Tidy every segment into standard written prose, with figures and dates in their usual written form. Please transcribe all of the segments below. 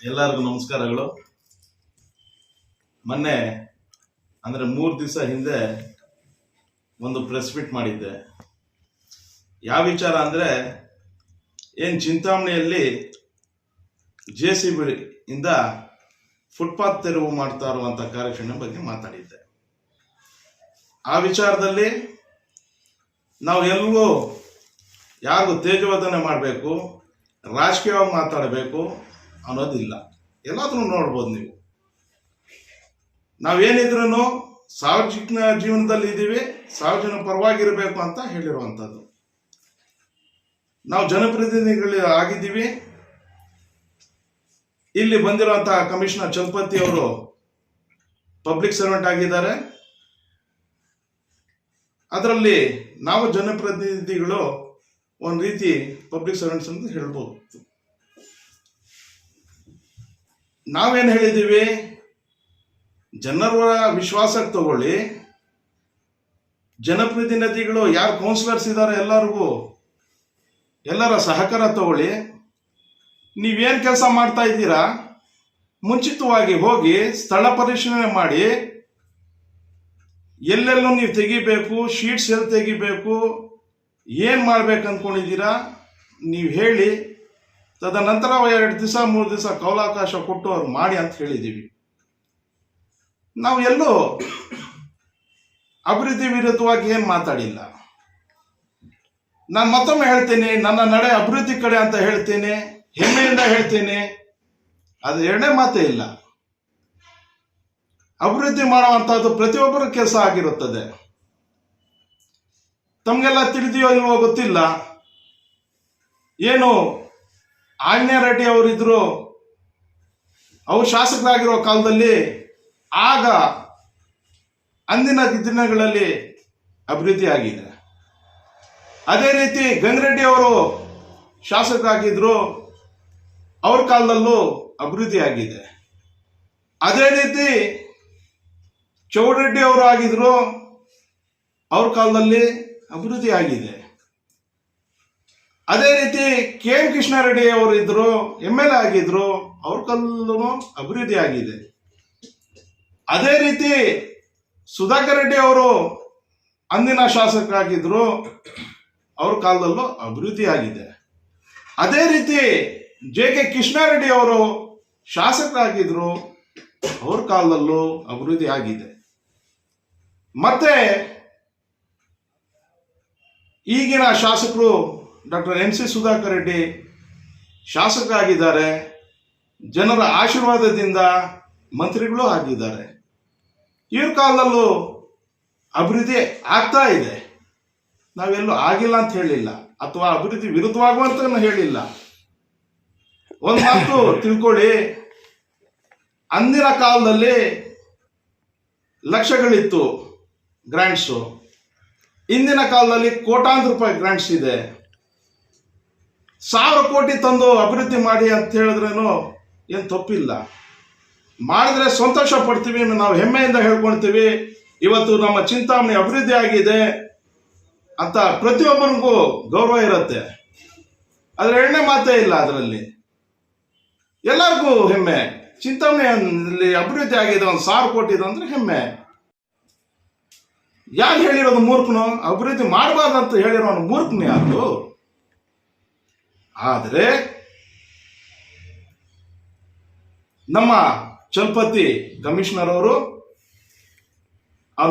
ಎಲ್ಲರಿಗೂ ನಮಸ್ಕಾರಗಳು. ಮೊನ್ನೆ ಅಂದರೆ 3 ದಿವಸ ಹಿಂದೆ ಒಂದು ಪ್ರೆಸ್ ಮೀಟ್ ಮಾಡಿದ್ದೆ. ಯಾವ ವಿಚಾರ ಅಂದರೆ ಏನು ಚಿಂತಾಮಣಿಯಲ್ಲಿ JCB ಇಂದ ಫುಟ್ಪಾತ್ ತೆರವು ಮಾಡ್ತಾ ಇರುವಂಥ ಕಾರ್ಯಾಚರಣೆ ಬಗ್ಗೆ ಮಾತಾಡಿದ್ದೆ. ಆ ವಿಚಾರದಲ್ಲಿ ನಾವು ಎಲ್ಲರೂ ಯಾರಿಗೂ ತೇಜೋವಧನೆ ಮಾಡಬೇಕು, ರಾಜಕೀಯವಾಗಿ ಮಾತಾಡಬೇಕು ಅನ್ನೋದಿಲ್ಲ. ಎಲ್ಲಾದ್ರೂ ನೋಡ್ಬೋದು ನೀವು. ನಾವೇನಿದ್ರೂ ಸಾರ್ವಜನಿಕ ಜೀವನದಲ್ಲಿ ಇದ್ದೀವಿ, ಸಾರ್ವಜನಿಕ ಪರವಾಗಿರಬೇಕು ಅಂತ ಹೇಳಿರುವಂಥದ್ದು. ನಾವು ಜನಪ್ರತಿನಿಧಿಗಳು ಆಗಿದ್ದೀವಿ. ಇಲ್ಲಿ ಬಂದಿರುವಂತಹ ಕಮಿಷನರ್ ಚಲಪತಿ ಅವರು ಪಬ್ಲಿಕ್ ಸರ್ವೆಂಟ್ ಆಗಿದ್ದಾರೆ. ಅದರಲ್ಲಿ ನಾವು ಜನಪ್ರತಿನಿಧಿಗಳು ಒಂದು ರೀತಿ ಪಬ್ಲಿಕ್ ಸರ್ವೆಂಟ್ಸ್ ಅಂತ ಹೇಳ್ಬೋದು. ನಾವೇನು ಹೇಳಿದ್ದೀವಿ, ಜನರ ವಿಶ್ವಾಸಕ್ಕೆ ತಗೊಳ್ಳಿ. ಜನಪ್ರತಿನಿಧಿಗಳು ಯಾರು ಕೌನ್ಸಿಲರ್ಸ್ ಇದ್ದಾರೆ ಎಲ್ಲರ ಸಹಕಾರ ತಗೊಳ್ಳಿ. ನೀವೇನು ಕೆಲಸ ಮಾಡ್ತಾ ಇದ್ದೀರಾ ಮುಂಚಿತವಾಗಿ ಹೋಗಿ ಸ್ಥಳ ಪರಿಶೀಲನೆ ಮಾಡಿ, ಎಲ್ಲೆಲ್ಲೂ ನೀವು ತೆಗಿಬೇಕು, ಶೀಟ್ಸ್ ಎಲ್ಲಿ ತೆಗಿಬೇಕು, ಏನು ಮಾಡ್ಬೇಕು ಅಂದ್ಕೊಂಡಿದ್ದೀರಾ ನೀವು ಹೇಳಿ. ತದನಂತರ 2 ದಿವಸ 3 ದಿವಸ ಕೌಲಾವಕಾಶ ಕೊಟ್ಟು ಅವ್ರು ಮಾಡಿ ಅಂತ ಹೇಳಿದ್ದೀವಿ. ನಾವು ಎಲ್ಲೂ ಅಭಿವೃದ್ಧಿ ವಿರುದ್ಧವಾಗಿ ಏನು ಮಾತಾಡಿಲ್ಲ. ನಾನು ಮತ್ತೊಮ್ಮೆ ಹೇಳ್ತೀನಿ, ನನ್ನ ನಡೆ ಅಭಿವೃದ್ಧಿ ಕಡೆ ಅಂತ ಹೇಳ್ತೀನಿ, ಹೆಮ್ಮೆಯಿಂದ ಹೇಳ್ತೀನಿ. ಅದು ಎರಡನೇ ಮಾತೇ ಇಲ್ಲ. ಅಭಿವೃದ್ಧಿ ಮಾಡುವಂಥದ್ದು ಪ್ರತಿಯೊಬ್ಬರ ಕೆಲಸ ಆಗಿರುತ್ತದೆ. ತಮಗೆಲ್ಲ ತಿಳಿದಿಯೋ ಇಲ್ವೋ ಗೊತ್ತಿಲ್ಲ, ಏನು ಆಂಜನೇಯ ರೆಡ್ಡಿ ಅವರಿದ್ರು, ಅವರು ಶಾಸಕರಾಗಿರೋ ಕಾಲದಲ್ಲಿ ಆಗ ಅಂದಿನ ದಿನಗಳಲ್ಲಿ ಅಭಿವೃದ್ಧಿ ಆಗಿದೆ. ಅದೇ ರೀತಿ ಗಂಗರೆಡ್ಡಿ ಅವರು ಶಾಸಕರಾಗಿದ್ರು, ಅವ್ರ ಕಾಲದಲ್ಲೂ ಅಭಿವೃದ್ಧಿ ಆಗಿದೆ. ಅದೇ ರೀತಿ ಚೌಡರೆಡ್ಡಿ ಅವರು ಆಗಿದ್ರು, ಅವ್ರ ಕಾಲದಲ್ಲಿ ಅಭಿವೃದ್ಧಿ ಆಗಿದೆ. ಅದೇ ರೀತಿ KM ಕೃಷ್ಣಾರೆಡ್ಡಿ ಅವರು ಇದ್ರು, MLA ಆಗಿದ್ರು, ಅವ್ರ ಕಾಲದಲ್ಲೂ ಅಭಿವೃದ್ಧಿ ಆಗಿದೆ. ಅದೇ ರೀತಿ ಸುಧಾಕರ್ ರೆಡ್ಡಿ ಅವರು ಅಂದಿನ ಶಾಸಕರಾಗಿದ್ರು, ಅವ್ರ ಕಾಲದಲ್ಲೂ ಅಭಿವೃದ್ಧಿ ಆಗಿದೆ. ಅದೇ ರೀತಿ JK ಕೃಷ್ಣಾರೆಡ್ಡಿ ಅವರು ಶಾಸಕರಾಗಿದ್ರು, ಅವ್ರ ಕಾಲದಲ್ಲೂ ಅಭಿವೃದ್ಧಿ ಆಗಿದೆ. ಮತ್ತೆ ಈಗಿನ ಶಾಸಕರು ಡಾಕ್ಟರ್ MC ಸುಧಾಕರ್ ರೆಡ್ಡಿ ಶಾಸಕರಾಗಿದ್ದಾರೆ. ಜನರ ಆಶೀರ್ವಾದದಿಂದ ಮಂತ್ರಿಗಳು ಆಗಿದ್ದಾರೆ. ಇವ್ರ ಕಾಲದಲ್ಲೂ ಅಭಿವೃದ್ಧಿ ಆಗ್ತಾ ಇದೆ. ನಾವೆಲ್ಲೂ ಆಗಿಲ್ಲ ಅಂತ ಹೇಳಿಲ್ಲ, ಅಥವಾ ಅಭಿವೃದ್ಧಿ ವಿರುದ್ಧವಾಗುವಂತ ಹೇಳಿಲ್ಲ. ಒಂದು ಮಾತು ತಿಳ್ಕೊಳ್ಳಿ, ಅಂದಿನ ಕಾಲದಲ್ಲಿ ಲಕ್ಷಗಳಿತ್ತು ಗ್ರಾಂಟ್ಸು, ಇಂದಿನ ಕಾಲದಲ್ಲಿ ಕೋಟ್ಯಾಂತರ ರೂಪಾಯಿ ಗ್ರಾಂಟ್ಸ್ ಇದೆ. 1000 ಕೋಟಿ ತಂದು ಅಭಿವೃದ್ಧಿ ಮಾಡಿ ಅಂತ ಹೇಳಿದ್ರೇನು ಏನು ತಪ್ಪಿಲ್ಲ. ಮಾಡಿದ್ರೆ ಸಂತೋಷ ಪಡ್ತೀವಿ, ನಾವು ಹೆಮ್ಮೆಯಿಂದ ಹೇಳ್ಕೊಳ್ತೀವಿ. ಇವತ್ತು ನಮ್ಮ ಚಿಂತಾಮಣಿ ಅಭಿವೃದ್ಧಿ ಆಗಿದೆ ಅಂತ ಪ್ರತಿಯೊಬ್ಬರಿಗೂ ಗೌರವ ಇರುತ್ತೆ. ಅದ್ರ ಎರಡನೇ ಮಾತೇ ಇಲ್ಲ. ಅದರಲ್ಲಿ ಎಲ್ಲರಿಗೂ ಹೆಮ್ಮೆ. ಚಿಂತಾಮಣಿಯಲ್ಲಿ ಅಭಿವೃದ್ಧಿ ಆಗಿದೆ, 1000 ಕೋಟಿ ಇದೆ ಅಂದ್ರೆ ಹೆಮ್ಮೆ. ಯಾರು ಹೇಳಿರೋದು ಮೂರ್ಖನು? ಅಭಿವೃದ್ಧಿ ಮಾಡಬಾರ್ದಂತ ಹೇಳಿರೋನು ಮೂರ್ಖನು ಯಾರು? ಆದರೆ ನಮ್ಮ ಚಲಪತಿ ಕಮಿಷನರ್ ಅವರು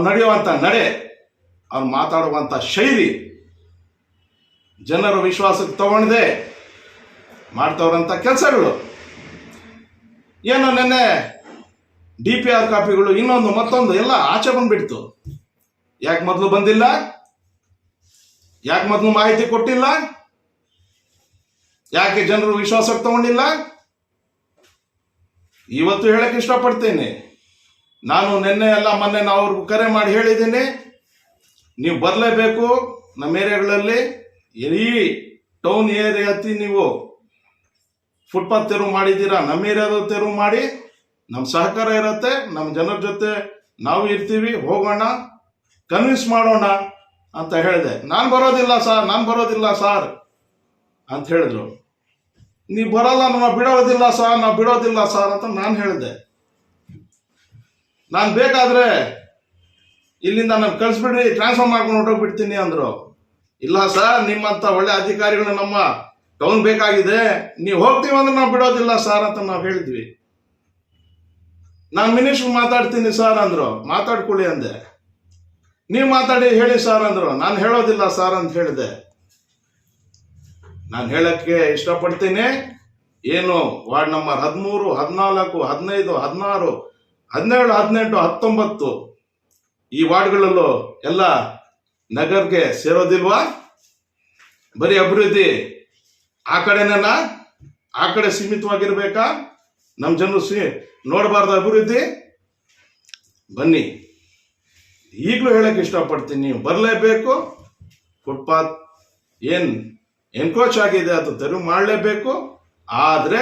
ನಡೆಯುವಂಥ ನಡೆ, ಅವ್ರು ಮಾತಾಡುವಂಥ ಶೈಲಿ, ಜನರ ವಿಶ್ವಾಸಕ್ಕೆ ತಗೊಂಡದೆ ಮಾಡ್ತವ್ರಂಥ ಕೆಲಸಗಳು. ಏನೋ ನೆನ್ನೆ DPR ಕಾಪಿಗಳು ಇನ್ನೊಂದು ಮತ್ತೊಂದು ಎಲ್ಲ ಆಚೆ ಬಂದ್ಬಿಡ್ತು. ಯಾಕೆ ಮೊದಲು ಬಂದಿಲ್ಲ? ಯಾಕೆ ಮೊದಲು ಮಾಹಿತಿ ಕೊಟ್ಟಿಲ್ಲ? ಯಾಕೆ ಜನರು ವಿಶ್ವಾಸಕ್ಕೆ ತಗೊಂಡಿಲ್ಲ? ಇವತ್ತು ಹೇಳಕ್ಕೆ ಇಷ್ಟಪಡ್ತೇನೆ. ನಾನು ನಿನ್ನೆ ಎಲ್ಲ ಮೊನ್ನೆ ನಾವು ಅವ್ರಿಗೂ ಕರೆ ಮಾಡಿ ಹೇಳಿದ್ದೀನಿ, ನೀವು ಬರಲೇಬೇಕು. ನಮ್ಮ ಏರಿಯಾಗಳಲ್ಲಿ ಈ ಟೌನ್ ಏರಿಯಾತಿ ನೀವು ಫುಟ್ಪಾತ್ ತೆರವು ಮಾಡಿದ್ದೀರಾ, ನಮ್ಮ ಏರಿಯಾದ ತೆರವು ಮಾಡಿ. ನಮ್ಮ ಸಹಕಾರ ಇರುತ್ತೆ, ನಮ್ಮ ಜನರ ಜೊತೆ ನಾವು ಇರ್ತೀವಿ, ಹೋಗೋಣ, ಕನ್ವಿನ್ಸ್ ಮಾಡೋಣ ಅಂತ ಹೇಳಿದೆ. ನಾನು ಬರೋದಿಲ್ಲ ಸಾರ್ ಅಂತ ಹೇಳಿದ್ರು. ನೀವು ಬರಲ್ಲ, ನಾವು ಬಿಡೋದಿಲ್ಲ ಸರ್ ಅಂತ ನಾನು ಹೇಳಿದೆ. ನಾನು ಬೇಕಾದ್ರೆ ಇಲ್ಲಿಂದ ನಾನು ಕಳಿಸ್ಬಿಡ್ರಿ, ಟ್ರಾನ್ಸ್ಫರ್ ಮಾಡ್ಕೊಂಡು ಹೊರಟೋಗ್ಬಿಡ್ತೀನಿ ಅಂದರು. ಇಲ್ಲ ಸರ್, ನಿಮ್ಮಂಥ ಒಳ್ಳೆ ಅಧಿಕಾರಿಗಳು ನಮ್ಮ ಟೌನ್ ಬೇಕಾಗಿದೆ, ನೀವು ಹೋಗ್ತೀವಿ ಅಂದ್ರೆ ನಾವು ಬಿಡೋದಿಲ್ಲ ಸರ್ ಅಂತ ನಾವು ಹೇಳಿದ್ವಿ. ನಾನು ಮಿನಿಸ್ಟ್ರು ಮಾತಾಡ್ತೀನಿ ಸರ್ ಅಂದರು. ಮಾತಾಡ್ಕೊಳ್ಳಿ ಅಂದೆ. ನೀವು ಮಾತಾಡಿ ಹೇಳಿ ಸರ್ ಅಂದರು. ನಾನು ಹೇಳೋದಿಲ್ಲ ಸರ್ ಅಂತ ಹೇಳಿದೆ. ನಾನು ಹೇಳಕ್ಕೆ ಇಷ್ಟಪಡ್ತೀನಿ, ಏನು ವಾರ್ಡ್ ನಂಬರ್ 13, 14, 15, 16, 17, 18, 19 ಈ ವಾರ್ಡ್ಗಳಲ್ಲೂ ಎಲ್ಲ ನಗರ್ಗೆ ಸೇರೋದಿಲ್ವಾ? ಬರೀ ಅಭಿವೃದ್ಧಿ ಆ ಕಡೆನೇನಾ? ಆ ಕಡೆ ಸೀಮಿತವಾಗಿರ್ಬೇಕಾ? ನಮ್ಮ ಜನರು ನೋಡಬಾರ್ದು ಅಭಿವೃದ್ಧಿ? ಬನ್ನಿ, ಈಗಲೂ ಹೇಳಕ್ಕೆ ಇಷ್ಟಪಡ್ತೀನಿ, ನೀವು ಬರಲೇಬೇಕು. ಫುಟ್ಪಾತ್ ಏನು ಎನ್ಕ್ರೋಚ್ ಆಗಿದೆ ಅದು ತೆರವು ಮಾಡಲೇಬೇಕು. ಆದರೆ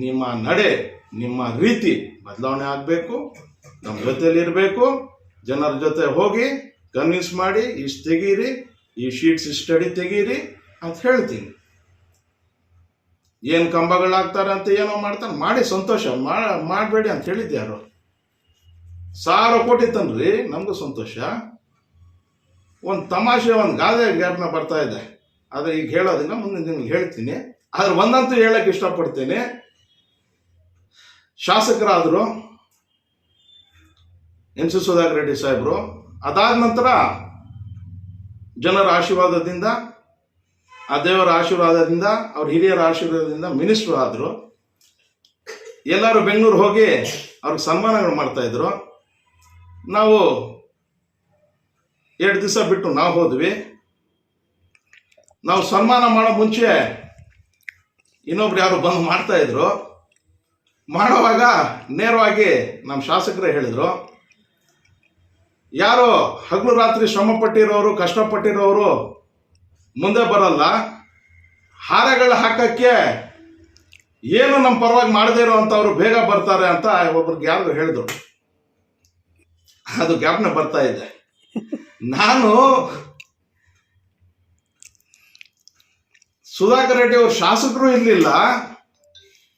ನಿಮ್ಮ ನಡೆ, ನಿಮ್ಮ ರೀತಿ ಬದಲಾವಣೆ ಆಗಬೇಕು. ನಮ್ಮ ಜೊತೆಯಲ್ಲಿ ಇರಬೇಕು. ಜನರ ಜೊತೆ ಹೋಗಿ ಕನ್ವಿನ್ಸ್ ಮಾಡಿ, ಇಷ್ಟು ತೆಗೀರಿ, ಈ ಶೀಟ್ಸ್ ಸ್ಟಡಿ ತೆಗೀರಿ ಅಂತ ಹೇಳ್ತೀನಿ. ಏನು ಕಂಬಗಳಾಗ್ತಾರೆ ಅಂತ ಏನೋ ಮಾಡ್ತಾರೆ, ಮಾಡಿ ಸಂತೋಷ, ಮಾಡಬೇಡಿ ಅಂತ ಹೇಳಿದ್ದು ಯಾರು? 1000 ಕೋಟಿ ತನ್ರಿ, ನಮಗೂ ಸಂತೋಷ. ಒಂದು ತಮಾಷೆ, ಒಂದು ಗಾದೆ ಜ್ಞಾಪನ ಬರ್ತಾ ಇದೆ, ಆದರೆ ಈಗ ಹೇಳೋದಿಲ್ಲ, ಮುಂದೆ ನಿಮ್ಗೆ ಹೇಳ್ತೀನಿ. ಆದ್ರೆ ಒಂದಂತೂ ಹೇಳಕ್ಕೆ ಇಷ್ಟಪಡ್ತೀನಿ, ಶಾಸಕರಾದರು ಎನ್ ಸಿ ಸುಧಾಕರ್ ರೆಡ್ಡಿ ಸಾಹೇಬರು. ಅದಾದ ನಂತರ ಜನರ ಆಶೀರ್ವಾದದಿಂದ, ಆ ದೇವರ ಆಶೀರ್ವಾದದಿಂದ, ಅವ್ರ ಹಿರಿಯರ ಆಶೀರ್ವಾದದಿಂದ ಮಿನಿಸ್ಟ್ರು ಆದರು. ಎಲ್ಲರೂ ಬೆಂಗಳೂರು ಹೋಗಿ ಅವ್ರಿಗೆ ಸನ್ಮಾನಗಳು ಮಾಡ್ತಾ ಇದ್ರು. ನಾವು 2 ದಿವಸ ಬಿಟ್ಟು ನಾವು ಹೋದ್ವಿ. ನಾವು ಸನ್ಮಾನ ಮಾಡೋ ಮುಂಚೆ ಇನ್ನೊಬ್ರು ಯಾರು ಬಂದು ಮಾಡ್ತಾ ಇದ್ರು. ಮಾಡುವಾಗ ನೇರವಾಗಿ ನಮ್ಮ ಶಾಸಕರೇ ಹೇಳಿದ್ರು, ಯಾರು ಹಗಲು ರಾತ್ರಿ ಶ್ರಮ ಪಟ್ಟಿರೋರು, ಕಷ್ಟಪಟ್ಟಿರೋರು ಮುಂದೆ ಬರಲ್ಲ, ಹಾರಗಳ ಹಾಕಕ್ಕೆ ಏನು ನಮ್ಮ ಪರವಾಗಿ ಮಾಡದೇ ಇರೋವಂಥವ್ರು ಬೇಗ ಬರ್ತಾರೆ ಅಂತ ಒಬ್ರಿಗೆ ಯಾರು ಹೇಳಿದ್ರು. ಅದು ಜ್ಞಾಪನ ಬರ್ತಾ ಇದೆ. ನಾನು ಸುಧಾಕರ್ ರೆಡ್ಡಿ ಅವರು ಶಾಸಕರು ಇರಲಿಲ್ಲ,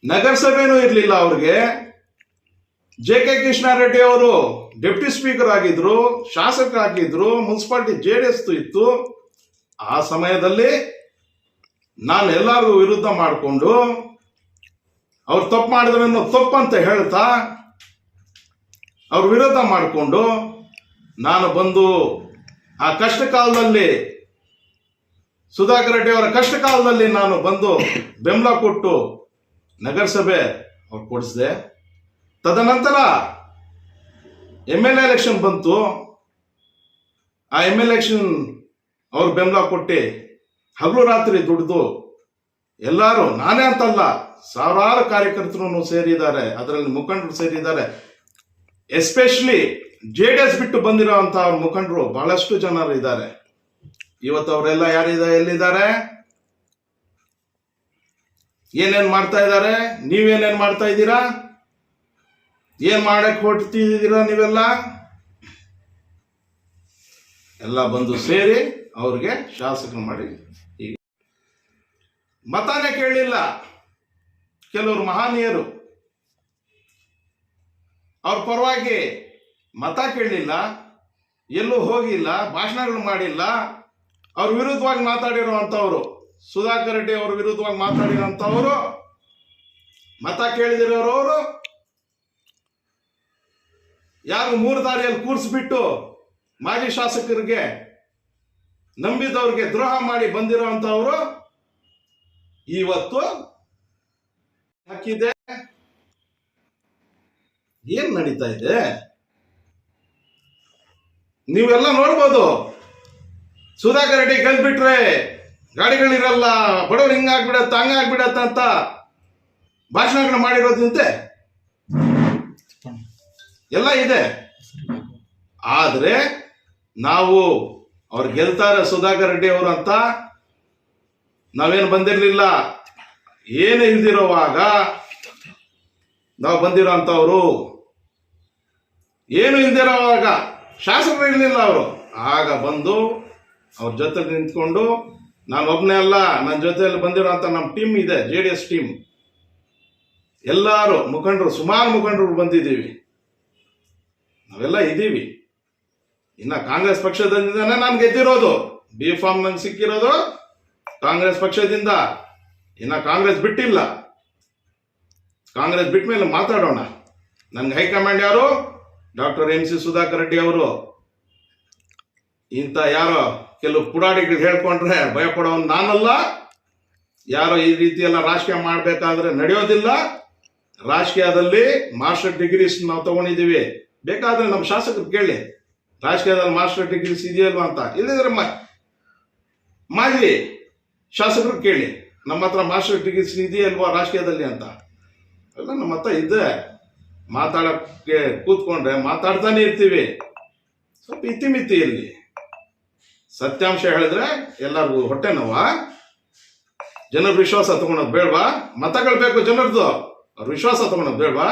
ನಗರಸಭೆನೂ ಇರಲಿಲ್ಲ ಅವ್ರಿಗೆ. JK ಕೃಷ್ಣಾರೆಡ್ಡಿ ಅವರು ಡೆಪ್ಟಿ ಸ್ಪೀಕರ್ ಆಗಿದ್ರು, ಶಾಸಕರಾಗಿದ್ರು, ಮುನ್ಸಿಪಾಲಿಟಿ JDS ಇತ್ತು. ಆ ಸಮಯದಲ್ಲಿ ನಾನು ಎಲ್ಲರಿಗೂ ವಿರುದ್ಧ ಮಾಡಿಕೊಂಡು, ಅವ್ರು ತಪ್ಪು ಮಾಡಿದ್ರೇನು ತಪ್ಪಂತ ಹೇಳ್ತಾ ಅವ್ರ ವಿರೋಧ ಮಾಡಿಕೊಂಡು, ನಾನು ಬಂದು ಆ ಕಷ್ಟ ಕಾಲದಲ್ಲಿ, ಸುಧಾಕರ್ ರೆಡ್ಡಿ ಅವರ ಕಷ್ಟ ಕಾಲದಲ್ಲಿ ನಾನು ಬಂದು ಬೆಂಬಲ ಕೊಟ್ಟು ನಗರಸಭೆ ಅವ್ರು ಕೊಡಿಸಿದೆ. ತದನಂತರ MLA ಎಲೆಕ್ಷನ್ ಬಂತು. ಆ MLA ಎಲೆಕ್ಷನ್ ಅವ್ರು ಬೆಂಬಲ ಕೊಟ್ಟು ಹಗಲು ರಾತ್ರಿ ದುಡಿದು ಎಲ್ಲರೂ, ನಾನೇ ಅಂತಲ್ಲ, ಸಾವಿರಾರು ಕಾರ್ಯಕರ್ತರು ಸೇರಿದ್ದಾರೆ, ಅದರಲ್ಲಿ ಮುಖಂಡರು ಸೇರಿದ್ದಾರೆ. ಎಸ್ಪೆಷಲಿ JDS ಬಿಟ್ಟು ಬಂದಿರೋಂಥ ಮುಖಂಡರು ಬಹಳಷ್ಟು ಜನರು ಇದ್ದಾರೆ. ಇವತ್ತು ಅವರೆಲ್ಲ ಯಾರಿದ್ದಾರೆ, ಎಲ್ಲಿದ್ದಾರೆ, ಏನೇನ್ ಮಾಡ್ತಾ ಇದ್ದಾರೆ? ನೀವೇನೇನ್ ಮಾಡ್ತಾ ಇದ್ದೀರಾ? ಏನ್ ಮಾಡಕ್ ಹೊರಟಿದ್ದೀರಾ ನೀವೆಲ್ಲ? ಎಲ್ಲ ಬಂದು ಸೇರಿ ಅವ್ರಿಗೆ ಶಾಸಕರು ಮಾಡಿ ಈಗ ಮತನೇ ಕೇಳಲಿಲ್ಲ. ಕೆಲವರು ಮಹನೀಯರು ಅವ್ರ ಪರವಾಗಿ ಮತ ಕೇಳಲಿಲ್ಲ, ಎಲ್ಲೂ ಹೋಗಿಲ್ಲ, ಭಾಷಣಗಳು ಮಾಡಿಲ್ಲ. ಅವ್ರ ವಿರುದ್ಧವಾಗಿ ಮಾತಾಡಿರುವಂಥವ್ರು, ಸುಧಾಕರ್ ರೆಡ್ಡಿ ಅವ್ರ ವಿರುದ್ಧವಾಗಿ ಮಾತಾಡಿರೋಂಥವ್ರು, ಮತ ಕೇಳಿದಿರೋರು ಯಾರು 3 ದಾರಿಯಲ್ಲಿ ಕೂರಿಸ್ಬಿಟ್ಟು ಮಾಜಿ ಶಾಸಕರಿಗೆ, ನಂಬಿದವ್ರಿಗೆ ದ್ರೋಹ ಮಾಡಿ ಬಂದಿರೋಂಥವ್ರು ಇವತ್ತು ಹಾಕಿದೆ. ಏನ್ ನಡೀತಾ ಇದೆ ನೀವೆಲ್ಲ ನೋಡ್ಬೋದು. ಸುಧಾಕರ್ ರೆಡ್ಡಿ ಗೆಲ್ಬಿಟ್ರೆ ಗಾಡಿಗಳಿರಲ್ಲ, ಬಡವ್ರು ಹಿಂಗಾಗ್ಬಿಡತ್ತ, ಹಂಗಾಗ್ಬಿಡತ್ತ ಅಂತ ಭಾಷಣಗಳು ಮಾಡಿರೋದಂತೆ ಎಲ್ಲ ಇದೆ. ಆದ್ರೆ ನಾವು ಅವ್ರು ಗೆಲ್ತಾರೆ ಸುಧಾಕರ್ ರೆಡ್ಡಿ ಅವರು ಅಂತ ನಾವೇನು ಬಂದಿರಲಿಲ್ಲ. ಏನು ಇಲ್ದಿರೋವಾಗ ನಾವು ಬಂದಿರೋ ಅಂತವ್ರು, ಏನು ಇಲ್ದಿರೋವಾಗ ಶಾಸಕರು ಇರಲಿಲ್ಲ ಅವರು. ಆಗ ಬಂದು ಅವ್ರ ಜೊತೆ ನಿಂತ್ಕೊಂಡು, ನಾನು ಒಬ್ಬನೇ ಅಲ್ಲ, ನನ್ನ ಜೊತೆಯಲ್ಲಿ ಬಂದಿರೋ ಅಂತ ನಮ್ಮ ಟೀಮ್ ಇದೆ, JDS ಟೀಮ್, ಎಲ್ಲರೂ ಮುಖಂಡರು, ಸುಮಾರು ಮುಖಂಡರು ಬಂದಿದ್ದೀವಿ, ನಾವೆಲ್ಲ ಇದ್ದೀವಿ. ಇನ್ನ ಕಾಂಗ್ರೆಸ್ ಪಕ್ಷದಿಂದನೇ ನಾನು ಗೆದ್ದಿರೋದು, ಬಿ ಫಾರ್ಮ್ ನಂಗೆ ಸಿಕ್ಕಿರೋದು ಕಾಂಗ್ರೆಸ್ ಪಕ್ಷದಿಂದ. ಇನ್ನ ಕಾಂಗ್ರೆಸ್ ಬಿಟ್ಟಿಲ್ಲ. ಕಾಂಗ್ರೆಸ್ ಬಿಟ್ಟ ಮೇಲೆ ಮಾತಾಡೋಣ. ನನ್ಗೆ ಹೈಕಮಾಂಡ್ ಯಾರು? ಡಾಕ್ಟರ್ MC ಸುಧಾಕರ್ ರೆಡ್ಡಿ ಅವರು. ಇಂಥ ಯಾರೋ ಕೆಲವು ಪುಡಾರಿಗಳು ಹೇಳ್ಕೊಂಡ್ರೆ ಭಯಪಡೋನು ನಾನಲ್ಲ. ಯಾರೋ ಈ ರೀತಿ ಎಲ್ಲ ರಾಜಕೀಯ ಮಾಡಬೇಕಾದ್ರೆ ನಡೆಯೋದಿಲ್ಲ. ರಾಜಕೀಯದಲ್ಲಿ ಮಾಸ್ಟರ್ ಡಿಗ್ರೀಸ್ ನಾವು ತಗೊಂಡಿದ್ದೀವಿ. ಬೇಕಾದ್ರೆ ನಮ್ಮ ಶಾಸಕರು ಕೇಳಿ, ರಾಜಕೀಯದಲ್ಲಿ ಮಾಸ್ಟರ್ ಡಿಗ್ರೀಸ್ ಇದೆಯಲ್ವಾ ಅಂತ. ಇಲ್ಲದಿದ್ರೆ ಮಾಜಿ ಶಾಸಕರು ಕೇಳಿ, ನಮ್ಮ ಹತ್ರ ಮಾಸ್ಟರ್ ಡಿಗ್ರೀಸ್ ಇದೆಯಲ್ವಾ ರಾಜಕೀಯದಲ್ಲಿ ಅಂತ. ಎಲ್ಲ ನಮ್ಮ ಹತ್ರ ಇದೆ. ಮಾತಾಡಕ್ಕೆ ಕೂತ್ಕೊಂಡ್ರೆ ಮಾತಾಡ್ತಾನೆ ಇರ್ತೀವಿ. ಸ್ವಲ್ಪ ಇತಿಮಿತಿಯಲ್ಲಿ ಸತ್ಯಾಂಶ ಹೇಳಿದ್ರೆ ಎಲ್ಲರಿಗೂ ಹೊಟ್ಟೆ ನೋವಾ? ಜನರ ವಿಶ್ವಾಸ ತಗೊಳೋದು ಬೇಡವಾ? ಮತಗಳು ಬೇಕು ಜನರದು, ಅವ್ರ ವಿಶ್ವಾಸ ತಗೊಳೋದು ಬೇಡವಾ?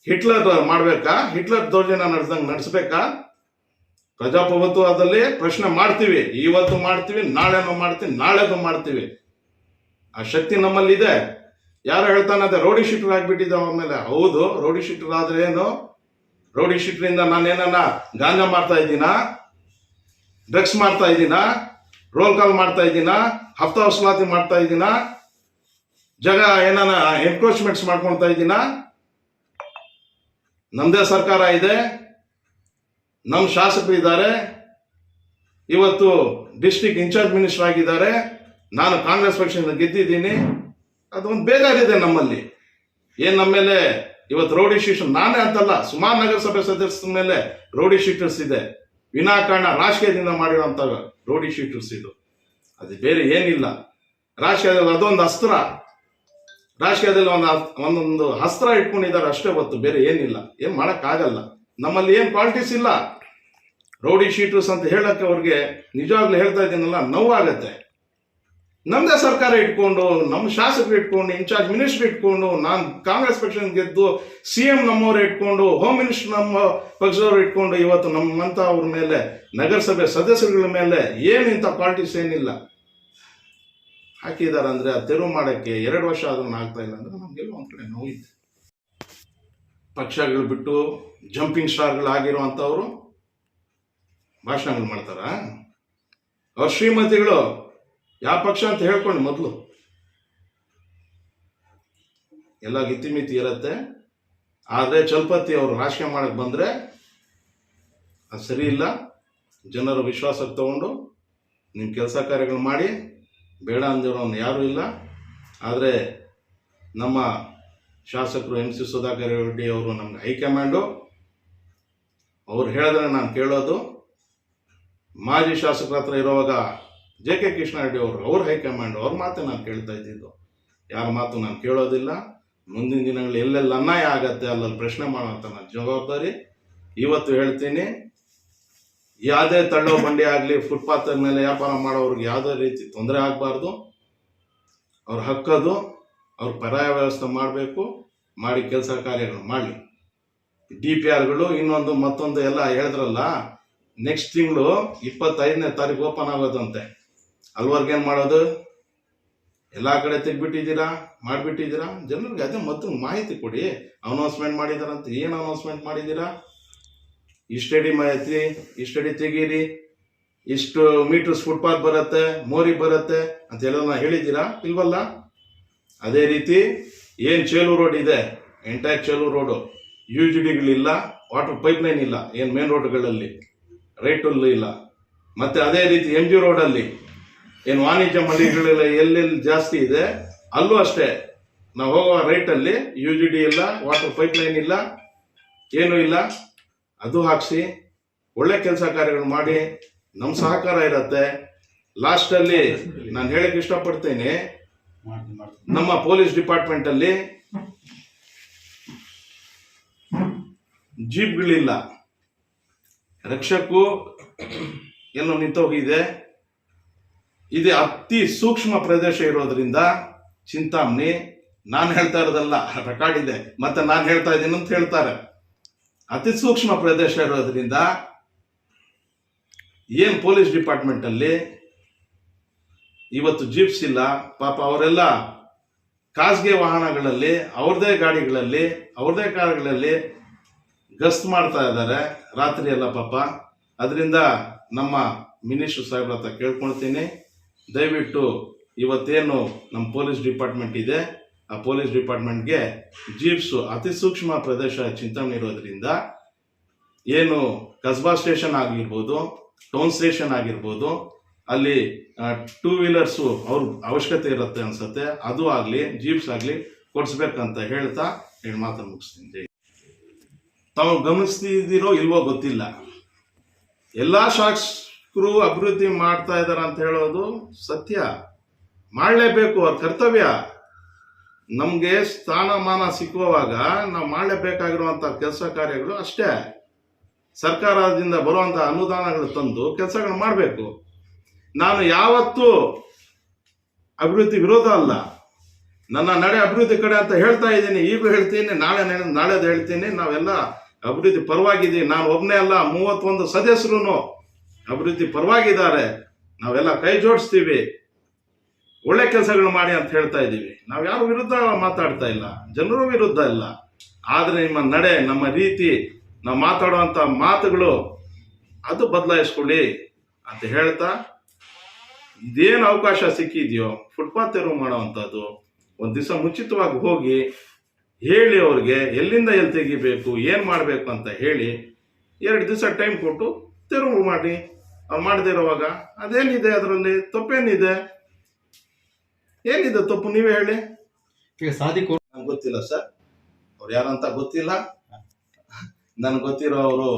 ಹಿಟ್ಲರ್ ಮಾಡ್ಬೇಕಾ? ಹಿಟ್ಲರ್ ದೌರ್ಜನ್ಯ ನಡೆಸ್ದಂಗೆ ನಡೆಸ್ಬೇಕಾ? ಪ್ರಜಾಪ್ರಭುತ್ವದಲ್ಲಿ ಪ್ರಶ್ನೆ ಮಾಡ್ತೀವಿ. ಇವತ್ತು ಮಾಡ್ತೀವಿ, ನಾಳೆನೂ ಮಾಡ್ತೀವಿ, ನಾಳೆದು ಮಾಡ್ತೀವಿ. ಆ ಶಕ್ತಿ ನಮ್ಮಲ್ಲಿದೆ. ಯಾರು ಹೇಳ್ತಾನಂತೆ ರೌಡಿ ಶೀಟರ್ ಆಗ್ಬಿಟ್ಟಿದ್ದ ಅವನ ಮೇಲೆ. ಹೌದು, ರೌಡಿ ಶೀಟರ್ ಆದ್ರೆ ಏನು? ರೌಡಿ ಶೀಟರಿಂದ ನಾನೇನ ಗಾಂಜಾ ಮಾಡ್ತಾ ಇದ್ದೀನಾ? ಡ್ರಗ್ಸ್ ಮಾಡ್ತಾ ಇದ್ದೀನಾ? ರೋಲ್ ಕಾಲ್ ಮಾಡ್ತಾ ಇದ್ದೀನಾ? ಹಫ್ತಾ ವಸೂಲಾತಿ ಮಾಡ್ತಾ ಇದ್ದೀನಾ? ಏನಾನ ಎನ್ಕ್ರೋಚ್ಮೆಂಟ್ಸ್ ಮಾಡ್ಕೊಳ್ತಾ ಇದ್ದೀನಾ? ನಮ್ದೇ ಸರ್ಕಾರ ಇದೆ, ನಮ್ಮ ಶಾಸಕರು ಇದ್ದಾರೆ, ಇವತ್ತು ಡಿಸ್ಟ್ರಿಕ್ಟ್ ಇನ್ಚಾರ್ಜ್ ಮಿನಿಸ್ಟರ್ ಆಗಿದ್ದಾರೆ. ನಾನು ಕಾಂಗ್ರೆಸ್ ಪಕ್ಷದಿಂದ ಗೆದ್ದಿದ್ದೀನಿ. ಅದೊಂದು ಬೇಜಾರಿದೆ ನಮ್ಮಲ್ಲಿ. ನಮ್ಮ ಮೇಲೆ ಇವತ್ತು ರೌಡಿ ಶೀಟರ್, ನಾನೇ ಅಂತಲ್ಲ, ಸುಮಾರು ನಗರಸಭೆ ಸದಸ್ಯರ ಮೇಲೆ ರೌಡಿ ಶೀಟರ್ಸ್ ಇದೆ. ವಿನಾಕಾರಣ ರಾಜಕೀಯದಿಂದ ಮಾಡಿರುವಂತ ರೌಡಿ ಶೀಟರ್ಸ್ ಇದು. ಅದು ಬೇರೆ ಏನಿಲ್ಲ. ರಾಜಕೀಯದಲ್ಲಿ ಅದೊಂದು ಅಸ್ತ್ರ. ರಾಜಕೀಯದಲ್ಲಿ ಒಂದೊಂದು ಅಸ್ತ್ರ ಇಟ್ಕೊಂಡಿದ್ದಾರೆ ಅಷ್ಟೇ ಹೊತ್ತು ಬೇರೆ ಏನಿಲ್ಲ. ಏನ್ ಮಾಡಕ್ಕಾಗಲ್ಲ. ನಮ್ಮಲ್ಲಿ ಏನ್ ಕ್ವಾಲಿಟೀಸ್ ಇಲ್ಲ. ರೌಡಿ ಶೀಟರ್ಸ್ ಅಂತ ಹೇಳಕ್ಕೆ ಅವ್ರಿಗೆ ನಿಜವಾಗ್ಲೂ ಹೇಳ್ತಾ ಇದ್ದೀನಲ್ಲ, ನೋವಾಗತ್ತೆ. ನಮ್ದೇ ಸರ್ಕಾರ ಇಟ್ಕೊಂಡು, ನಮ್ಮ ಶಾಸಕರು ಇಟ್ಕೊಂಡು, ಇನ್ಚಾರ್ಜ್ ಮಿನಿಸ್ಟರ್ ಇಟ್ಕೊಂಡು, ನಾನು ಕಾಂಗ್ರೆಸ್ ಪಕ್ಷ ಗೆದ್ದು CM ನಮ್ಮವ್ರು ಇಟ್ಕೊಂಡು, ಹೋಮ್ ಮಿನಿಸ್ಟರ್ ನಮ್ಮ ಪಕ್ಷದವ್ರು ಇಟ್ಕೊಂಡು, ಇವತ್ತು ನಮ್ಮಂತ ಅವ್ರ ಮೇಲೆ, ನಗರಸಭೆ ಸದಸ್ಯರುಗಳ ಮೇಲೆ ಏನು ಇಂಥ ಕ್ವಾಲಿಟೀಸ್ ಏನಿಲ್ಲ ಹಾಕಿದಾರಂದ್ರೆ ಅದು ತೆರವು ಮಾಡಕ್ಕೆ 2 ವರ್ಷ ಆದ್ರೂ ಆಗ್ತಾ ಇಲ್ಲ ಅಂದ್ರೆ ನಮ್ಗೆಲ್ಲ ಒಂದ್ ಕಡೆ ನೋವಿದೆ. ಪಕ್ಷಗಳು ಬಿಟ್ಟು ಜಂಪಿಂಗ್ ಸ್ಟಾರ್ಗಳು ಆಗಿರುವಂತವ್ರು ಭಾಷಣಗಳು ಮಾಡ್ತಾರ? ಅವ್ರ ಶ್ರೀಮತಿಗಳು ಯಾವ ಪಕ್ಷ ಅಂತ ಹೇಳ್ಕೊಂಡು ಮೊದಲು ಎಲ್ಲ ಇತಿಮಿತಿ ಇರತ್ತೆ. ಆದ್ರೆ ಚಲ್ಪತಿ ಅವರು ರಾಜಕೀಯ ಮಾಡಕ್ ಬಂದ್ರೆ ಅದು ಸರಿ ಇಲ್ಲ. ಜನರ ವಿಶ್ವಾಸಕ್ಕೆ ತಗೊಂಡು ನಿಮ್ಮ ಕೆಲಸ ಕಾರ್ಯಗಳು ಮಾಡಿ, ಬೇಡ ಅಂದಿರೋನು ಯಾರೂ ಇಲ್ಲ. ಆದರೆ ನಮ್ಮ ಶಾಸಕರು MC ಸುಧಾಕರ್ ರೆಡ್ಡಿ ಅವರು ನಮ್ಗೆ ಹೈಕಮಾಂಡು, ಅವ್ರು ಹೇಳಿದ್ರೆ ನಾನು ಕೇಳೋದು. ಮಾಜಿ ಶಾಸಕರ ಹತ್ರ ಇರುವಾಗ JK ಕೃಷ್ಣಾರೆಡ್ಡಿ ಅವರು, ಅವ್ರ ಹೈಕಮಾಂಡ್, ಅವ್ರ ಮಾತೆ ನಾನು ಕೇಳ್ತಾ ಇದ್ದಿದ್ದು. ಯಾರ ಮಾತು ನಾನು ಕೇಳೋದಿಲ್ಲ. ಮುಂದಿನ ದಿನಗಳಲ್ಲಿ ಎಲ್ಲೆಲ್ಲ ಅನ್ಯಾಯ ಆಗತ್ತೆ ಅಲ್ಲಲ್ಲಿ ಪ್ರಶ್ನೆ ಮಾಡುವಂಥ ನನ್ನ ಜವಾಬ್ದಾರಿ. ಇವತ್ತು ಹೇಳ್ತೀನಿ, ಯಾವುದೇ ತಳ್ಳೋ ಬಂಡಿ ಆಗಲಿ, ಫುಟ್ಪಾತ್ ಮೇಲೆ ವ್ಯಾಪಾರ ಮಾಡೋರಿಗೆ ಯಾವುದೇ ರೀತಿ ತೊಂದರೆ ಆಗಬಾರ್ದು. ಅವ್ರ ಹಕ್ಕದು. ಅವ್ರ ಪರ್ಯಾಯ ವ್ಯವಸ್ಥೆ ಮಾಡಬೇಕು. ಮಾಡಿ ಕೆಲಸ ಕಾರ್ಯಗಳು ಮಾಡಲಿ. DPRಗಳು ಇನ್ನೊಂದು ಮತ್ತೊಂದು ಎಲ್ಲ ಹೇಳಿದ್ರಲ್ಲ, ನೆಕ್ಸ್ಟ್ ತಿಂಗಳು 25ನೇ ತಾರೀಕು ಓಪನ್ ಆಗೋದಂತೆ. ಅಲ್ವರ್ಗೆ ಏನು ಮಾಡೋದು? ಎಲ್ಲ ಕಡೆ ತೆಗ್ಬಿಟ್ಟಿದ್ದೀರಾ, ಮಾಡಿಬಿಟ್ಟಿದ್ದೀರಾ. ಜನರಿಗೆ ಅದೇ ಮತ್ತು ಮಾಹಿತಿ ಕೊಡಿ. ಅನೌನ್ಸ್ಮೆಂಟ್ ಮಾಡಿದಾರಂತ. ಏನು ಅನೌನ್ಸ್ಮೆಂಟ್ ಮಾಡಿದ್ದೀರಾ? ಇಷ್ಟಡಿ ಮಾಹಿತಿ, ಇಷ್ಟಡಿ ತೆಗೀರಿ, ಇಷ್ಟು ಮೀಟರ್ಸ್ ಫುಟ್ಪಾತ್ ಬರುತ್ತೆ, ಮೋರಿ ಬರುತ್ತೆ ಅಂತ ಎಲ್ಲ ಹೇಳಿದ್ದೀರಾ? ಇಲ್ವಲ್ಲ. ಅದೇ ರೀತಿ ಏನು ಚೇಲೂರು ರೋಡ್ ಇದೆ, ಎಂಟೈರ್ ಚೇಲೂರು ರೋಡು, UGDಗಳಿಲ್ಲ, ವಾಟರ್ ಪೈಪ್ ಲೈನ್ ಇಲ್ಲ, ಏನು ಮೇನ್ ರೋಡ್ಗಳಲ್ಲಿ ರೈಟಲ್ಲೂ ಇಲ್ಲ. ಮತ್ತೆ ಅದೇ ರೀತಿ MG ರೋಡಲ್ಲಿ ಏನು ವಾಣಿಜ್ಯ ಮಳಿಗೆಗಳೆಲ್ಲ ಎಲ್ಲೆಲ್ಲಿ ಜಾಸ್ತಿ ಇದೆ ಅಲ್ಲೂ ಅಷ್ಟೇ ನಾವು ಹೋಗುವ ರೈಟಲ್ಲಿ UGD ಇಲ್ಲ, ವಾಟರ್ ಪೈಪ್ ಲೈನ್ ಇಲ್ಲ, ಏನೂ ಇಲ್ಲ. ಅದು ಹಾಕ್ಸಿ ಒಳ್ಳೆ ಕೆಲಸ ಕಾರ್ಯಗಳು ಮಾಡಿ. ನಮ್ಮ ಸಹಕಾರ ಇರತ್ತೆ. ಲಾಸ್ಟಲ್ಲಿ ನಾನು ಹೇಳಕ್ಕೆ ಇಷ್ಟಪಡ್ತೇನೆ, ನಮ್ಮ ಪೊಲೀಸ್ ಡಿಪಾರ್ಟ್ಮೆಂಟಲ್ಲಿ ಜೀಪ್ಗಳಿಲ್ಲ, ರಕ್ಷಕು ಎಲ್ಲೋ ನಿಂತೋಗಿದೆ. ಇದು ಅತಿ ಸೂಕ್ಷ್ಮ ಪ್ರದೇಶ ಇರೋದ್ರಿಂದ ಚಿಂತಾಮಣಿ, ನಾನು ಹೇಳ್ತಾ ಇರೋದಲ್ಲ, ರೆಕಾರ್ಡ್ ಇದೆ, ಮತ್ತೆ ನಾನು ಹೇಳ್ತಾ ಇದ್ದೀನಿ ಅಂತ ಹೇಳ್ತಾರೆ. ಅತಿ ಸೂಕ್ಷ್ಮ ಪ್ರದೇಶ ಇರೋದ್ರಿಂದ ಏನು ಪೊಲೀಸ್ ಡಿಪಾರ್ಟ್ಮೆಂಟಲ್ಲಿ ಇವತ್ತು ಜೀಪ್ಸ್ ಇಲ್ಲ. ಪಾಪ ಅವರೆಲ್ಲ ಖಾಸಗಿ ವಾಹನಗಳಲ್ಲಿ ಅವ್ರದೇ ಗಾಡಿಗಳಲ್ಲಿ ಅವ್ರದೇ ಕಾರುಗಳಲ್ಲಿ ಗಸ್ತು ಮಾಡ್ತಾ ಇದ್ದಾರೆ ರಾತ್ರಿ ಎಲ್ಲ ಪಾಪ. ಅದರಿಂದ ನಮ್ಮ ಮಿನಿಸ್ಟರ್ ಸಾಹೇಬ್ರ ಹತ್ರ ಕೇಳ್ಕೊಳ್ತೀನಿ, ದಯವಿಟ್ಟು ಇವತ್ತೇನು ನಮ್ಮ ಪೊಲೀಸ್ ಡಿಪಾರ್ಟ್ಮೆಂಟ್ ಇದೆ ಆ ಪೊಲೀಸ್ ಡಿಪಾರ್ಟ್ಮೆಂಟ್ಗೆ ಜೀಪ್ಸು ಅತಿ ಸೂಕ್ಷ್ಮ ಪ್ರದೇಶ ಚಿಂತಾಮಣಿ ಇರೋದ್ರಿಂದ ಏನು ಕಸ್ಬಾ ಸ್ಟೇಷನ್ ಆಗಿರ್ಬೋದು, ಟೌನ್ ಸ್ಟೇಷನ್ ಆಗಿರ್ಬೋದು, ಅಲ್ಲಿ 2 ವೀಲರ್ಸು ಅವ್ರ ಅವಶ್ಯಕತೆ ಇರುತ್ತೆ ಅನ್ಸುತ್ತೆ, ಅದು ಆಗಲಿ ಜೀಪ್ಸ್ ಆಗಲಿ ಕೊಡಿಸ್ಬೇಕಂತ ಹೇಳ್ತಾ ಹೇಳಿ ಮಾತನ್ನು ಮುಗಿಸ್ತೀನಿ. ತಾವು ಗಮನಿಸ್ತಿದ್ದೀರೋ ಇಲ್ವೋ ಗೊತ್ತಿಲ್ಲ, ಎಲ್ಲ ಶಾಸಕರು ಅಭಿವೃದ್ಧಿ ಮಾಡ್ತಾ ಇದ್ದಾರೆ ಅಂತ ಹೇಳೋದು ಸತ್ಯ. ಮಾಡಲೇಬೇಕು, ಅವ್ರ ಕರ್ತವ್ಯ. ನಮಗೆ ಸ್ಥಾನಮಾನ ಸಿಕ್ಕುವಾಗ ನಾವು ಮಾಡಲೇಬೇಕಾಗಿರುವಂಥ ಕೆಲಸ ಕಾರ್ಯಗಳು ಅಷ್ಟೇ. ಸರ್ಕಾರದಿಂದ ಬರುವಂಥ ಅನುದಾನಗಳು ತಂದು ಕೆಲಸಗಳು ಮಾಡಬೇಕು. ನಾನು ಯಾವತ್ತೂ ಅಭಿವೃದ್ಧಿ ವಿರೋಧ ಅಲ್ಲ, ನನ್ನ ನಡೆ ಅಭಿವೃದ್ಧಿ ಕಡೆ ಅಂತ ಹೇಳ್ತಾ ಇದ್ದೀನಿ, ಈಗಲೂ ಹೇಳ್ತೀನಿ, ನಾಳೆದು ಹೇಳ್ತೀನಿ. ನಾವೆಲ್ಲ ಅಭಿವೃದ್ಧಿ ಪರವಾಗಿದ್ದೀವಿ. ನಾನು ಒಬ್ಬನೇ ಅಲ್ಲ, 31 ಸದಸ್ಯರು ಅಭಿವೃದ್ಧಿ ಪರವಾಗಿದ್ದಾರೆ. ನಾವೆಲ್ಲ ಕೈ ಜೋಡಿಸ್ತೀವಿ, ಒಳ್ಳೆ ಕೆಲಸಗಳು ಮಾಡಿ ಅಂತ ಹೇಳ್ತಾ ಇದ್ದೀವಿ. ನಾವು ಯಾರು ವಿರುದ್ಧ ಮಾತಾಡ್ತಾ ಇಲ್ಲ, ಜನರು ವಿರುದ್ಧ ಇಲ್ಲ. ಆದರೆ ನಿಮ್ಮ ನಡೆ, ನಮ್ಮ ರೀತಿ, ನಾವು ಮಾತಾಡುವಂಥ ಮಾತುಗಳು ಅದು ಬದಲಾಯಿಸ್ಕೊಳ್ಳಿ ಅಂತ ಹೇಳ್ತಾ, ಇದೇನು ಅವಕಾಶ ಸಿಕ್ಕಿದೆಯೋ ಫುಟ್ಪಾತ್ ತೆರವು ಮಾಡೋವಂಥದ್ದು, ಒಂದು ದಿವಸ ಮುಂಚಿತವಾಗಿ ಹೋಗಿ ಹೇಳಿ ಅವ್ರಿಗೆ ಎಲ್ಲಿಂದ ಎಲ್ಲಿ ತೆಗಿಬೇಕು, ಏನು ಮಾಡಬೇಕು ಅಂತ ಹೇಳಿ 2 ದಿವಸ ಟೈಮ್ ಕೊಟ್ಟು ತೆರವು ಮಾಡಿ. ಅವ್ರು ಮಾಡದೇ ಇರೋವಾಗ ಅದೇನಿದೆ, ಅದರಲ್ಲಿ ತಪ್ಪೇನಿದೆ? ಏನಿದೆ ತಪ್ಪು ನೀವೇ ಹೇಳಿ. ನಂಗೆ ಗೊತ್ತಿಲ್ಲ ಸರ್, ಅವ್ರು ಯಾರಂತ ಗೊತ್ತಿಲ್ಲ. ನನಗೆ ಗೊತ್ತಿರೋ ಅವರು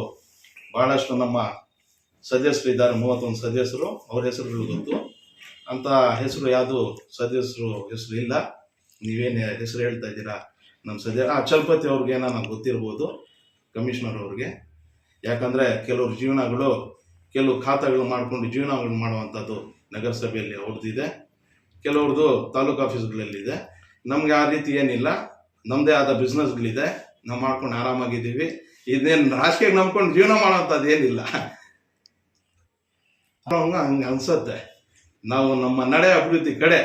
ಬಹಳಷ್ಟು ನಮ್ಮ ಸದಸ್ಯರು ಇದ್ದಾರೆ, 31 ಸದಸ್ಯರು. ಅವ್ರ ಹೆಸರುಗಳು ಗೊತ್ತು. ಅಂತ ಹೆಸರು ಯಾವುದು ಸದಸ್ಯರು ಹೆಸರು ಇಲ್ಲ. ನೀವೇನು ಹೆಸರು ಹೇಳ್ತಾ ಇದ್ದೀರಾ ನಮ್ಮ ಚಲಪತಿ ಅವ್ರಿಗೇನೋ ನನಗೆ ಗೊತ್ತಿರ್ಬೋದು, ಕಮಿಷನರ್ ಅವ್ರಿಗೆ. ಯಾಕಂದರೆ ಕೆಲವ್ರ ಜೀವನಗಳು, ಕೆಲವು ಖಾತೆಗಳು ಮಾಡಿಕೊಂಡು ಜೀವನಗಳು ಮಾಡುವಂಥದ್ದು ನಗರಸಭೆಯಲ್ಲಿ ಅವ್ರದ್ದಿದೆ, ಕೆಲವ್ರದ್ದು ತಾಲೂಕು ಆಫೀಸ್ಗಳಲ್ಲಿದೆ. ನಮ್ಗೆ ಆ ರೀತಿ ಏನಿಲ್ಲ, ನಮ್ಮದೇ ಆದ ಬಿಸ್ನೆಸ್ಗಳಿದೆ, ನಾವು ಮಾಡ್ಕೊಂಡು ಆರಾಮಾಗಿದ್ದೀವಿ. ಇದೇನು ರಾಜಕೀಯ ನಂಬ್ಕೊಂಡು ಜೀವನ ಮಾಡೋವಂಥದ್ದು ಏನಿಲ್ಲ. ಹಂಗೆ ಅನ್ಸುತ್ತೆ. ನಾವು ನಮ್ಮ ನಡೆ ಅಭಿವೃದ್ಧಿ ಕಡೆ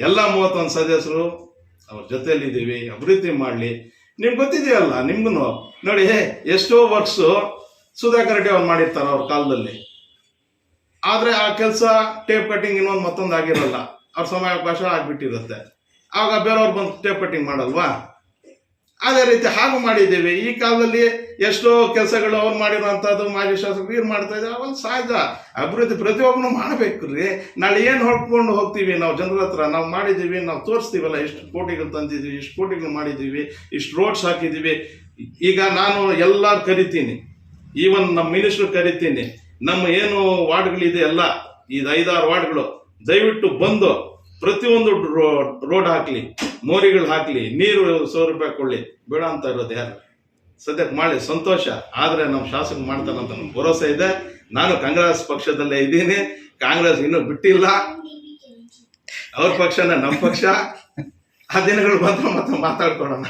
ಎಲ್ಲ 31 ಸದಸ್ಯರು ಅವ್ರ ಜೊತೆಯಲ್ಲಿದ್ದೀವಿ, ಅಭಿವೃದ್ಧಿ ಮಾಡಲಿ. ನಿಮ್ಗೆ ಗೊತ್ತಿದೆಯಲ್ಲ, ನಿಮ್ಗೂ ನೋಡಿ, ಎಷ್ಟೋ ವರ್ಕ್ಸು ಸುಧಾಕರ್ ರೆಡ್ಡಿ ಅವ್ರು ಮಾಡಿರ್ತಾರೆ ಅವ್ರ ಕಾಲದಲ್ಲಿ. ಆದರೆ ಆ ಕೆಲಸ ಟೇಪ್ ಕಟ್ಟಿಂಗ್ ಇನ್ನೊಂದು ಮತ್ತೊಂದು ಆಗಿರಲ್ಲ, ಅವ್ರ ಸಮಯಾವಕಾಶ ಆಗಿಬಿಟ್ಟಿರುತ್ತೆ. ಆಗ ಬೇರೆಯವ್ರು ಬಂದು ಟೇಪ್ ಕಟ್ಟಿಂಗ್ ಮಾಡಲ್ವಾ? ಅದೇ ರೀತಿ ಹಾಗೂ ಮಾಡಿದ್ದೀವಿ. ಈ ಕಾಲದಲ್ಲಿ ಎಷ್ಟೋ ಕೆಲಸಗಳು ಅವ್ರು ಮಾಡಿರೋಂಥದ್ದು ಮಾಜಿ ಶಾಸಕರು ಇವ್ರು ಮಾಡ್ತಾ ಇದ್ದಾರೆ. ಅವಾಗ ಸಹಜ ಅಭಿವೃದ್ಧಿ ಪ್ರತಿಯೊಬ್ಬನು ಮಾಡಬೇಕು ರೀ. ನಾಳೆ ಏನು ಹೊಡ್ಕೊಂಡು ಹೋಗ್ತೀವಿ ನಾವು ಜನರ ಹತ್ರ? ನಾವು ಮಾಡಿದ್ದೀವಿ, ನಾವು ತೋರಿಸ್ತೀವಲ್ಲ, ಇಷ್ಟು ಕೋಟಿಗಳು ತಂದಿದ್ದೀವಿ, ಇಷ್ಟು ಕೋಟಿಗಳು ಮಾಡಿದ್ದೀವಿ, ಇಷ್ಟು ರೋಡ್ಸ್ ಹಾಕಿದ್ದೀವಿ. ಈಗ ನಾನು ಎಲ್ಲರೂ ಕರಿತೀನಿ, ಈವನ್ ನಮ್ಮ ಮಿನಿಸ್ಟ್ರು ಕರಿತೀನಿ. ನಮ್ಮ ಏನು ವಾರ್ಡ್ಗಳಿದೆ ಎಲ್ಲ, ಇದು 5-6 ವಾರ್ಡ್ಗಳು, ದಯವಿಟ್ಟು ಬಂದು ಪ್ರತಿಯೊಂದು ರೋಡ್ ಹಾಕ್ಲಿ, ಮೋರಿಗಳು ಹಾಕ್ಲಿ, ನೀರು 100 ರೂಪಾಯಿ ಕೊಡ್ಲಿ. ಬೇಡ ಅಂತ ಇರೋದು ಯಾರು? ಸದ್ಯಕ್ಕೆ ಮಾಡಿ, ಸಂತೋಷ. ಆದರೆ ನಮ್ಮ ಶಾಸಕ ಮಾಡ್ತಾರಂತ ನಮ್ಗೆ ಭರವಸೆ ಇದೆ. ನಾನು ಕಾಂಗ್ರೆಸ್ ಪಕ್ಷದಲ್ಲೇ ಇದ್ದೀನಿ, ಕಾಂಗ್ರೆಸ್ ಇನ್ನೂ ಬಿಟ್ಟಿಲ್ಲ. ಅವ್ರ ಪಕ್ಷನೇ ನಮ್ಮ ಪಕ್ಷ. ಆ ದಿನಗಳು ಬಂದ್ರೆ ಮತ್ತೆ ಮಾತಾಡ್ಕೊಳ್ಳೋಣ.